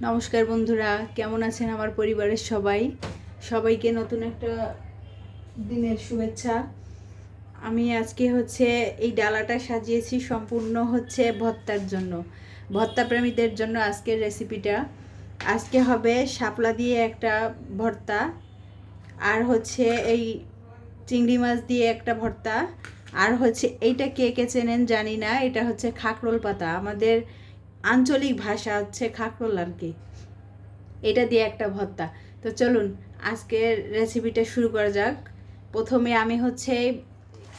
নমস্কার বন্ধুরা, কেমন আছেন আমার পরিবারের সবাই? সবাইকে নতুন একটা দিনের শুভেচ্ছা। আমি আজকে এই ডালাটা সাজিয়েছি সম্পূর্ণ ভর্তার জন্য, ভর্তা প্রেমীদের জন্য আজকের রেসিপিটা। আজকে হবে শাপলা দিয়ে একটা ভর্তা, আর এই চিংড়ি মাছ দিয়ে একটা ভর্তা, আর এইটা কে কে চেনেন জানি না, এটা খাকরোল পাতা, আমাদের আঞ্চলিক ভাষা খাকরোল আর কি। এটা দিয়ে একটা ভর্তা। তো চলুন আজকের রেসিপিটা শুরু করা যাক। প্রথমে আমি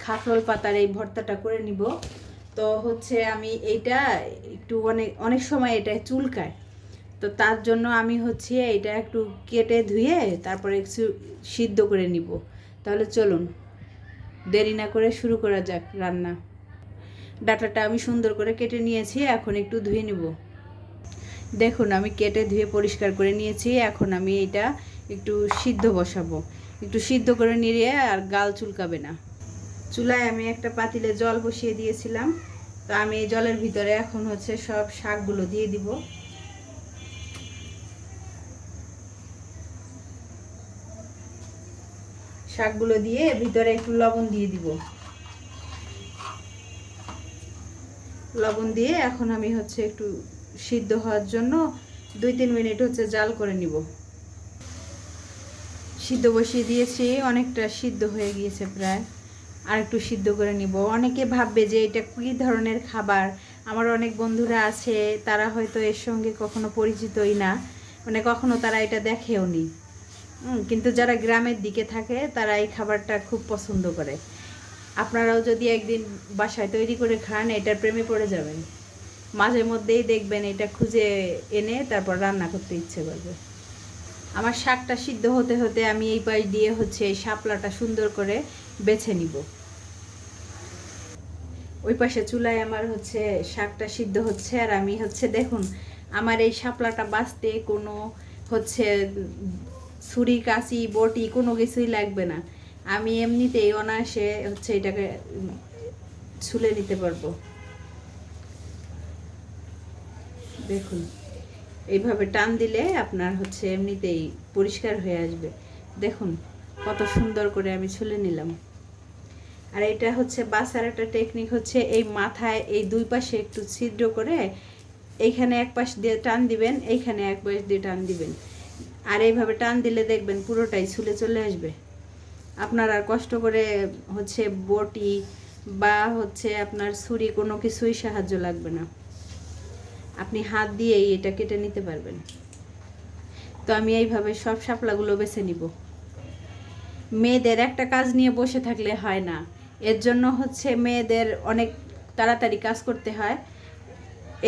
খাকরোল পাতার এই ভর্তাটা করে নিব। তো আমি এইটা একটু অনেক অনেক সময় এটা চুলকায়, তো তার জন্য আমি এটা একটু কেটে ধুয়ে তারপরে একটু সিদ্ধ করে নিব। তাহলে চলুন দেরি না করে শুরু করা যাক রান্না। ডাটাটা আমি সুন্দর করে কেটে নিয়েছি, এখন একটু ধুয়ে নিব। দেখুন আমি কেটে ধুয়ে পরিষ্কার করে নিয়েছি, এখন আমি এটা একটু সিদ্ধ বসাবো। একটু সিদ্ধ করে নিয়ে আর গাল চুলকাবে না। চুলায় আমি একটা পাতিলে জল বসিয়ে দিয়েছিলাম, তো আমি এই জলের ভিতরে এখন সব শাকগুলো দিয়ে দিব। শাকগুলো দিয়ে ভিতরে একটু লবণ দিয়ে দিব। লবণ দিয়ে এখন আমি একটু সিদ্ধ হওয়ার জন্য 2-3 মিনিট জাল করে নিব। সিদ্ধ বসিয়ে দিয়েছি, অনেকটা সিদ্ধ হয়ে গিয়েছে প্রায়, আর একটু সিদ্ধ করে নিব। অনেকে ভাববে যে এটা কী ধরনের খাবার। আমার অনেক বন্ধুরা আছে, তারা হয়তো এর সঙ্গে কখনো পরিচিতই না, মানে কখনো তারা এটা দেখেও নি। কিন্তু যারা গ্রামের দিকে থাকে তারা এই খাবারটা খুব পছন্দ করে। আপনারাও যদি একদিন বাসায় তৈরি করে খান, এটার প্রেমে পড়ে যাবেন। মাঝে মধ্যেই দেখবেন এটা খুঁজে এনে তারপর রান্না করতে ইচ্ছে করবে। আমার শাকটা সিদ্ধ হতে হতে আমি এই পাশ দিয়ে এই শাপলাটা সুন্দর করে বেছে নিব। ওই পাশে চুলায় আমার শাকটা সিদ্ধ হচ্ছে, আর আমি দেখুন আমার এই শাপলাটা বাছতে কোনো ছুরি কাঁচি বটি কোনো কিছুই লাগবে না। আমি এমনিতেই অনায়াসে এটাকে ছুলে নিতে পারবো। দেখুন এইভাবে টান দিলে আপনার এমনিতেই পরিষ্কার হয়ে আসবে। দেখুন কত সুন্দর করে আমি ছুলে নিলাম। আর এটা বাছার একটা টেকনিক এই মাথায় এই দুই পাশে একটু ছিদ্র করে এইখানে এক পাশ দিয়ে টান দিবেন, এইখানে এক পাশ দিয়ে টান দিবেন, আর এইভাবে টান দিলে দেখবেন পুরোটাই ছুলে চলে আসবে। আপনার আর কষ্ট করে বটি বা আপনার ছুরি কোনো কিছুই সাহায্য লাগবে না, আপনি হাত দিয়েই এটা কেটে নিতে পারবেন। তো আমি এইভাবে সব শাপলাগুলো বেছে নিব। মেয়েদের একটা কাজ নিয়ে বসে থাকলে হয় না, এর জন্য মেয়েদের অনেক তাড়াতাড়ি কাজ করতে হয়।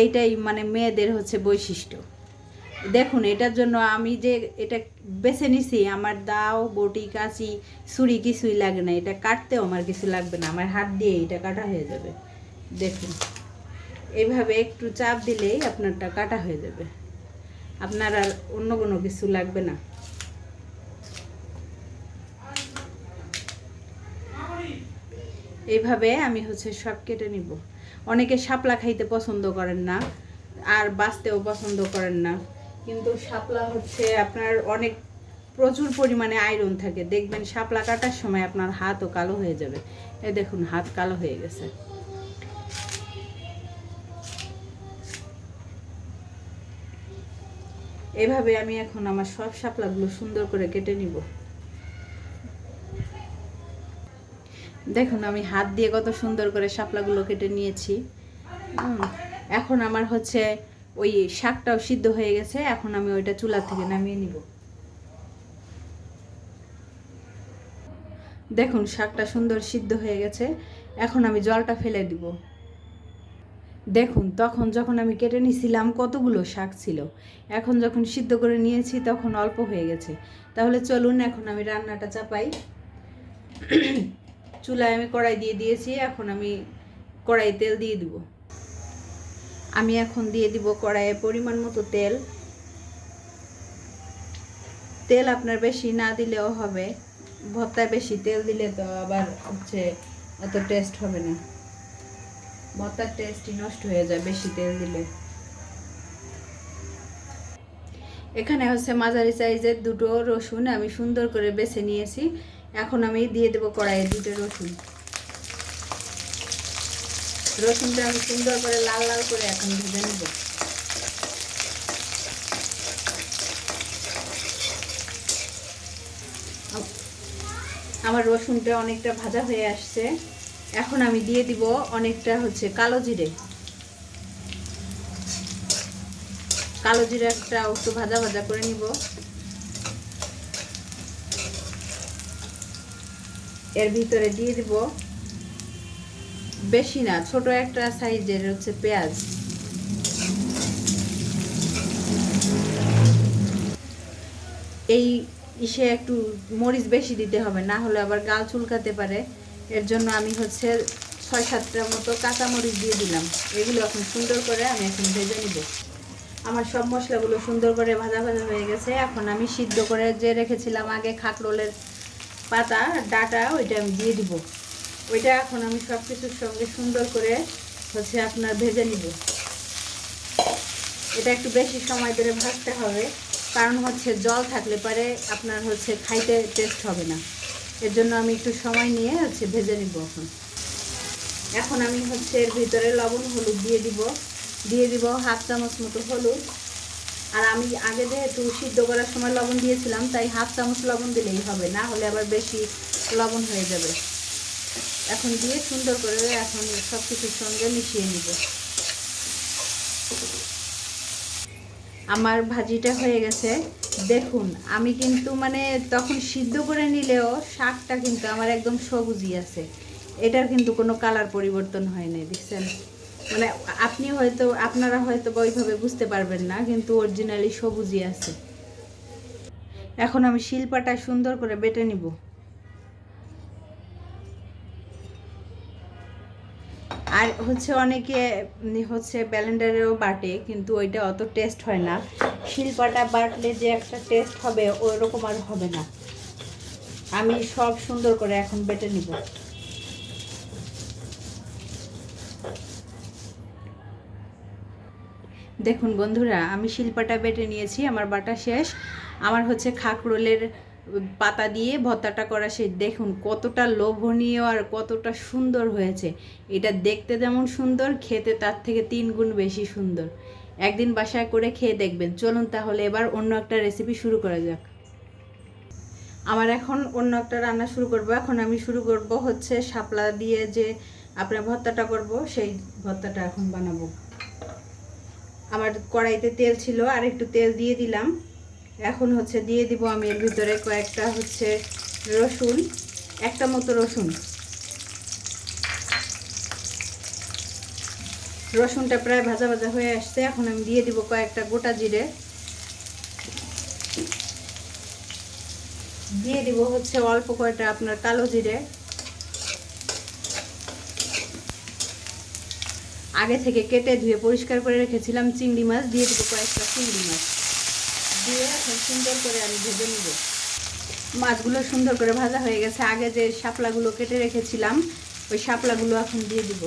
এইটাই মানে মেয়েদের বৈশিষ্ট্য। দেখুন এটার জন্য আমি যে এটা বেছে নিছি, আমার দাও বটি কাঁচি ছুরি কিছুই লাগে না, এটা কাটতেও আমার কিছু লাগবে না, আমার হাত দিয়ে এটা কাটা হয়ে যাবে। দেখুন এইভাবে একটু চাপ দিলেই আপনারটা কাটা হয়ে যাবে, আপনার আর অন্য কোনো কিছু লাগবে না। এইভাবে আমি সব কেটে নিব। অনেকে শাপলা খাইতে পছন্দ করেন না, আর বাঁচতেও পছন্দ করেন না, কিন্তু শাপলা আপনার অনেক প্রচুর পরিমাণে আয়রন থাকে। দেখবেন শাপলা কাটার সময় আপনার হাতও কালো হয়ে যাবে। এই দেখুন হাত কালো হয়ে গেছে। এভাবে আমি এখন আমার সব শাপলাগুলো সুন্দর করে কেটে নিব। দেখুন আমি হাত দিয়ে কত সুন্দর করে শাপলাগুলো কেটে নিয়েছি। এখন আমার ওই শাকটাও সিদ্ধ হয়ে গেছে, এখন আমি ওইটা চুলা থেকে নামিয়ে নিব। দেখুন শাকটা সুন্দর সিদ্ধ হয়ে গেছে, এখন আমি জলটা ফেলে দিব। দেখুন তখন যখন আমি কেটে নিয়েছিলাম কতগুলো শাক ছিল, এখন যখন সিদ্ধ করে নিয়েছি তখন অল্প হয়ে গেছে। তাহলে চলুন এখন আমি রান্নাটা চাপাই। চুলায় আমি কড়াই দিয়ে দিয়েছি, এখন আমি কড়াই তেল দিয়ে দিব। আমি এখন দিয়ে দিব কড়াইয়ে পরিমাণ মতো তেল। তেল আপনার বেশি না দিলেও হবে, ভর্তায় বেশি তেল দিলে তো আবার অত টেস্ট হবে না, ভর্তার টেস্টই নষ্ট হয়ে যায় বেশি তেল দিলে। এখানে হচ্ছে মাঝারি সাইজের দুটো রসুন আমি সুন্দর করে বেছে নিয়েছি। এখন আমি দিয়ে দেবো কড়াইয়ে দুটো রসুন। রসুনটা আমি সুন্দর করে লাল লাল করে এখন ভেজে নেব। আমার রসুনটা অনেকটা ভাজা হয়ে আসছে। এখন আমি দিয়ে দিব অনেকটা হচ্ছে কালো জিরে। কালো জিরাটা একটু ভাজা ভাজা করে নিব। এর ভিতরে দিয়ে দিব বেশি না, ছোট একটা সাইজের হচ্ছে পেঁয়াজ। এই ইসে একটু মরিচ বেশি দিতে হবে, না হলে আবার গাল চুলকাতে পারে। এর জন্য আমি হচ্ছে 6-7টা মতো কাঁচা মরিচ দিয়ে দিলাম। এগুলো এখন সুন্দর করে আমি এখন ভেজে নিব। আমার সব মশলাগুলো সুন্দর করে ভাজা ভাজা হয়ে গেছে। এখন আমি সিদ্ধ করে যে রেখেছিলাম আগে খাকরোলের পাতা ডাটা, ওইটা আমি দিয়ে দিব। ওইটা এখন আমি সব কিছুর সঙ্গে সুন্দর করে হচ্ছে আপনার ভেজে নিব। এটা একটু বেশি সময় ধরে ভাজতে হবে, কারণ হচ্ছে জল থাকলে পরে আপনার হচ্ছে খাইতে টেস্ট হবে না। এর জন্য আমি একটু সময় নিয়ে হচ্ছে ভেজে নিব। এখন আমি হচ্ছে এর ভিতরে লবণ হলুদ দিয়ে দিব। 1/2 চামচ মতো হলুদ। আর আমি আগে যেহেতু সিদ্ধ করার সময় লবণ দিয়েছিলাম, তাই 1/2 চামচ লবণ দিলেই হবে, না হলে আবার বেশি লবণ হয়ে যাবে। এখন দিয়ে সুন্দর করে এখন সব কিছুর সঙ্গে মিশিয়ে নিব। আমার ভাজিটা হয়ে গেছে। দেখুন আমি কিন্তু মানে তখন সিদ্ধ করে নিলেও শাকটা কিন্তু আমার একদম সবুজই আছে। এটার কিন্তু কোনো কালার পরিবর্তন হয় নাই, দেখছেন? মানে আপনারা হয়তো ওইভাবে বুঝতে পারবেন না, কিন্তু অরিজিনালি সবুজই আছে। এখন আমি শিলপাটা সুন্দর করে বেটে নিব। আর হচ্ছে অনেকে হচ্ছে ব্লেন্ডারেও বাটে, কিন্তু ওইটা অত টেস্ট হয় না। শিলপাটা বাটলে যে একটা টেস্ট হবে ওই রকম আর হবে না। আমি সব সুন্দর করে এখন বেটে নিব। দেখুন বন্ধুরা, আমি শিলপাটা বেটে নিয়েছি, আমার বাটা শেষ। আমার হচ্ছে খাকরোলের পাতা দিয়ে ভর্তাটা করা শেষ। দেখুন কতটা লোভনীয় আর কতটা সুন্দর হয়েছে। এটা দেখতে যেমন সুন্দর, খেতে তার থেকে 3 গুণ বেশি সুন্দর। একদিন বাসায় করে খেয়ে দেখবেন। চলুন তাহলে এবার অন্য একটা রেসিপি শুরু করা যাক। আমার এখন অন্য একটা রান্না শুরু করব। এখন আমি শুরু করব হচ্ছে শাপলা দিয়ে যে আপনার ভর্তাটা করব, সেই ভর্তাটা এখন বানাবো। আমার কড়াইতে তেল ছিল, আর একটু তেল দিয়ে দিলাম। এখন হচ্ছে দিয়ে দিব আমি এর ভিতরে কয়েকটা হচ্ছে রসুন, একটা মতো রসুন। রসুনটা প্রায় ভাজা ভাজা হয়ে আসছে। এখন আমি দিয়ে দিব কয়েকটা গোটা জিরে। দিয়ে দিব হচ্ছে অল্প কয়টা আপনার কালো জিরে। আগে থেকে কেটে ধুয়ে পরিষ্কার করে রেখেছিলাম চিংড়ি মাছ, দিয়ে দেবো কয়েকটা চিংড়ি মাছ। দিয়ে এখন সুন্দর করে আমি ভেজে নিব। মাছগুলো সুন্দর করে ভাজা হয়ে গেছে। আগে যে শাপলাগুলো কেটে রেখেছিলাম, ওই শাপলাগুলো এখন দিয়ে দিব।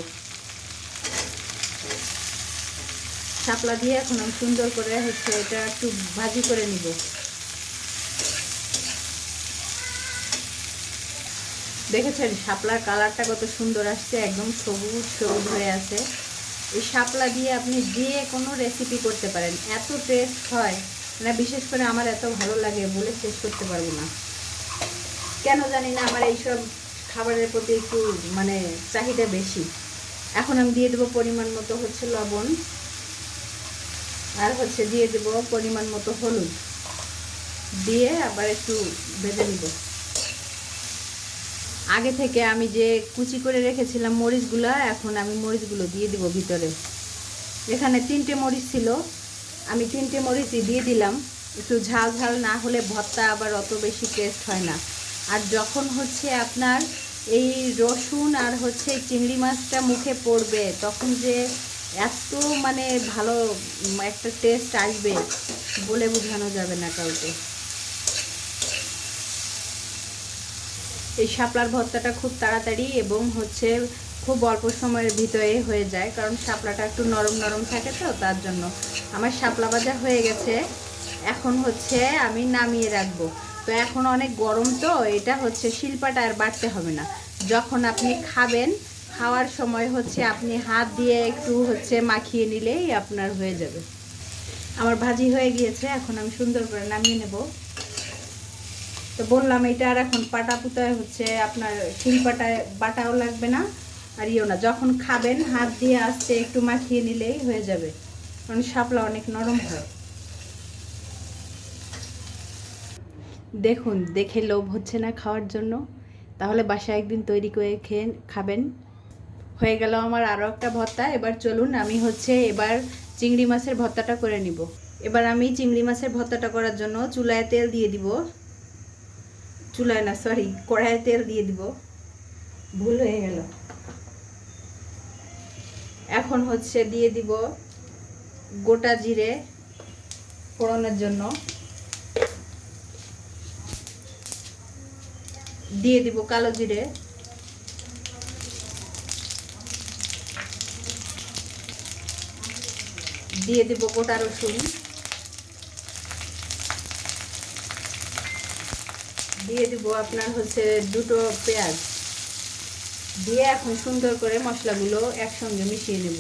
শাপলা দিয়ে এখন আমি সুন্দর করে হচ্ছে এটা একটু ভাজি করে নিব। দেখেছেন শাপলার কালারটা কত সুন্দর আসছে, একদম সবুজ সবুজ হয়ে আছে। এই শাপলা দিয়ে আপনি যে কোনো রেসিপি করতে পারেন, এত টেস্ট হয় মানে, বিশেষ করে আমার এত ভালো লাগে বলে শেষ করতে পারবো না। কেন জানি না আমার এইসব খাবারের প্রতি একটু মানে চাহিদা বেশি। এখন আমি দিয়ে দেবো পরিমাণ মতো হচ্ছে লবণ, আর হচ্ছে দিয়ে দেবো পরিমাণ মতো হলুদ। দিয়ে আবার একটু ভেজে নিব। আগে থেকে আমি যে কুচি করে রেখেছিলাম মরিচগুলো, এখন আমি মরিচগুলো দিয়ে দিব ভিতরে। এখানে 3টে মরিচ ছিল, আমি 3টে মরিচই দিয়ে দিলাম। একটু ঝাল ঝাল না হলে ভর্তা আবার অত বেশি টেস্ট হয় না। আর যখন হচ্ছে আপনার এই রসুন আর হচ্ছে চিংড়ি মাছটা মুখে পড়বে, তখন যে এত মানে ভালো একটা টেস্ট আসবে বলে বোঝানো যাবে না কাউকে। এই শাপলার ভর্তাটা খুব তাড়াতাড়ি এবং হচ্ছে খুব অল্প সময়ের ভিতরে হয়ে যায়, কারণ শাপলাটা একটু নরম নরম থাকে তো, তার জন্য। আমার শাপলা ভাজা হয়ে গেছে। এখন হচ্ছে আমি নামিয়ে রাখবো। তো এখন অনেক গরম, তো এটা হচ্ছে শিলপাটা আর বাটতে হবে না। যখন আপনি খাবেন, খাওয়ার সময় হচ্ছে আপনি হাত দিয়ে একটু হচ্ছে মাখিয়ে নিলেই আপনার হয়ে যাবে। আমার ভাজি হয়ে গিয়েছে, এখন আমি সুন্দর করে নামিয়ে নেব। তো বললাম এটা আর এখন পাটা পুতায় হচ্ছে আপনার শিলপাটায় বাটাও লাগবে না আর ইয়েও না। যখন খাবেন হাত দিয়ে আস্তে একটু মাখিয়ে নিলেই হয়ে যাবে, কারণ শাপলা অনেক নরম হয়। দেখুন, দেখে লোভ হচ্ছে না খাওয়ার জন্য? তাহলে বাসায় একদিন তৈরি করে খেয়ে খাবেন। হয়ে গেল আমার আরও একটা ভর্তা। এবার চলুন আমি হচ্ছে এবার চিংড়ি মাছের ভর্তাটা করে নিব। এবার আমি চিংড়ি মাছের ভর্তাটা করার জন্য চুলায় তেল দিয়ে দিব। চুলায় না, সরি, কড়াইয়ে তেল দিয়ে দিব, ভুল হয়ে গেল। এখন হচ্ছে দিয়ে দিব গোটা জিরে ফোড়নের জন্য, দিয়ে দিব কালো জিরে, দিয়ে দিব গোটা রসুন, দিয়ে দিব আপনার হচ্ছে দুটো পেঁয়াজ, দিয়ে এখন সুন্দর করে মশলাগুলো একসঙ্গে মিশিয়ে নেব।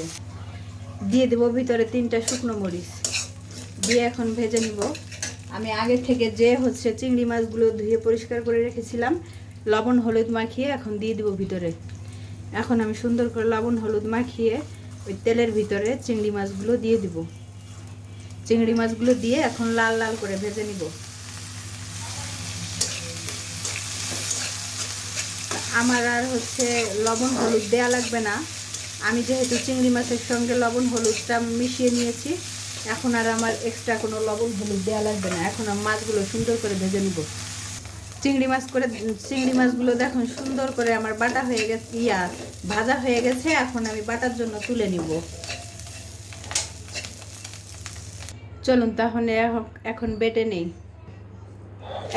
দিয়ে দেব ভিতরে 3টা শুকনো মরিচ, দিয়ে এখন ভেজে নিব। আমি আগে থেকে যে হচ্ছে চিংড়ি মাছগুলো ধুয়ে পরিষ্কার করে রেখেছিলাম, লবণ হলুদ মাখিয়ে এখন দিয়ে দিব ভিতরে। এখন আমি সুন্দর করে লবণ হলুদ মাখিয়ে ওই তেলের ভিতরে চিংড়ি মাছগুলো দিয়ে দিব। চিংড়ি মাছগুলো দিয়ে এখন লাল লাল করে ভেজে নিব। আমার আর হচ্ছে লবণ হলুদ দেয়া লাগবে না, আমি যেহেতু চিংড়ি মাছের সঙ্গে লবণ হলুদটা মিশিয়ে নিয়েছি, এখন আর আমার এক্সট্রা কোনো লবণ হলুদ দেওয়া লাগবে না। এখন আমি মাছগুলো সুন্দর করে ভেজে নিব। চিংড়ি মাছগুলো দেখুন সুন্দর করে আমার বাটা হয়ে গেছে, ভাজা হয়ে গেছে। এখন আমি বাটার জন্য তুলে নিব। চলুন তাহলে এখন বেটে নেই।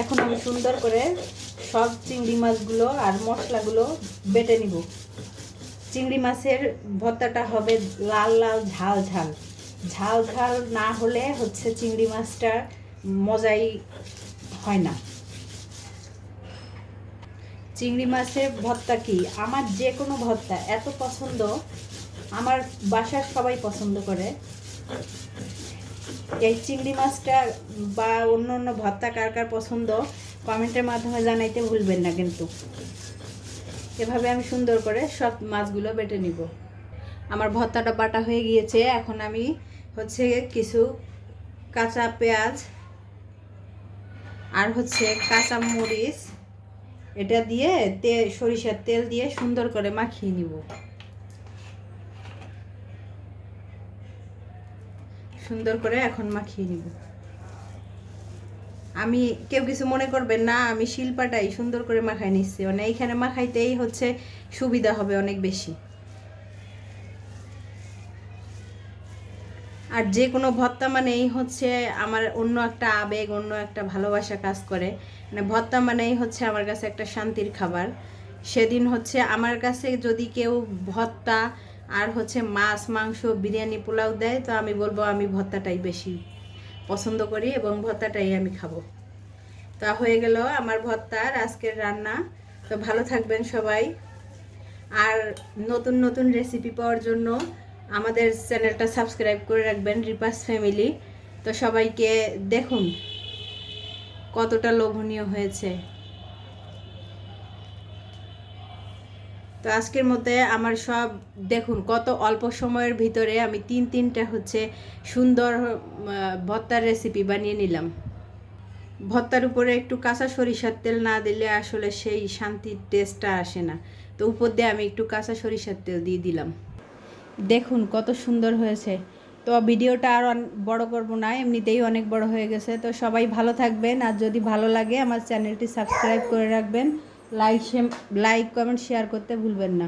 এখন আমি সুন্দর করে সব চিংড়ি মাছগুলো আর মশলাগুলো বেটে নিব। চিংড়ি মাছের ভর্তাটা হবে লাল লাল ঝাল ঝাল। ঝাল ঝাল না হলে হচ্ছে চিংড়ি মাছটা মজাই হয় না। চিংড়ি মাছের ভর্তা কি, আমার যে কোনো ভর্তা এত পছন্দ, আমার বাসার সবাই পছন্দ করে। এই চিংড়ি মাছটা বা অন্য অন্য ভর্তা কার কার পছন্দ কমেন্টের মাধ্যমে জানাইতে ভুলবেন না কিন্তু। এভাবে আমি সুন্দর করে সব মাছগুলো বেটে নিব। আমার ভর্তাটা বাটা হয়ে গিয়েছে। এখন আমি হচ্ছে কিছু কাঁচা পেঁয়াজ আর হচ্ছে কাঁচা মরিচ এটা দিয়ে সরিষার তেল দিয়ে সুন্দর করে মাখিয়ে নিব। সুন্দর করে এখন মাখিয়ে নিব। আমি কেউ কিছু মনে করবেন না, আমি শিলপাটাই সুন্দর করে মাখাই নিচ্ছি, মানে এইখানে মাখাইতেই হচ্ছে সুবিধা হবে অনেক বেশি। আর যে কোনো ভর্তা মানেই হচ্ছে আমার অন্য একটা আবেগ, অন্য একটা ভালোবাসা কাজ করে। মানে ভর্তা মানেই হচ্ছে আমার কাছে একটা শান্তির খাবার। সেদিন হচ্ছে আমার কাছে যদি কেউ ভর্তা আর হচ্ছে মাছ মাংস বিরিয়ানি পোলাও দেয়, তো আমি বলবো আমি ভর্তাটাই বেশি পছন্দ করি এবং ভর্তাটাই আমি খাবো। তা হয়ে গেল আমার ভর্তার আজকের রান্না। তো ভালো থাকবেন সবাই, আর নতুন নতুন রেসিপি পাওয়ার জন্য আমাদের চ্যানেলটা সাবস্ক্রাইব করে রাখবেন, রিপাস ফ্যামিলি। তো সবাইকে দেখুন কতটা লোভনীয় হয়েছে। তো আজকের মধ্যে আমার সব দেখুন কত অল্প সময়ের ভিতরে আমি তিনটা হচ্ছে সুন্দর ভর্তার রেসিপি বানিয়ে নিলাম। ভর্তার উপরে একটু কাঁচা সরিষার তেল না দিলে আসলে সেই শান্তির টেস্টটা আসে না। তো উপর দিয়ে আমি একটু কাঁচা সরিষার তেল দিয়ে দিলাম। দেখুন কত সুন্দর হয়েছে। তো ভিডিওটা আর বড় করব না, এমনিতেই অনেক বড় হয়ে গেছে। তো সবাই ভালো থাকবেন, আর যদি ভালো লাগে আমার চ্যানেলটি সাবস্ক্রাইব করে রাখবেন, লাইক কমেন্ট শেয়ার করতে ভুলবেন না।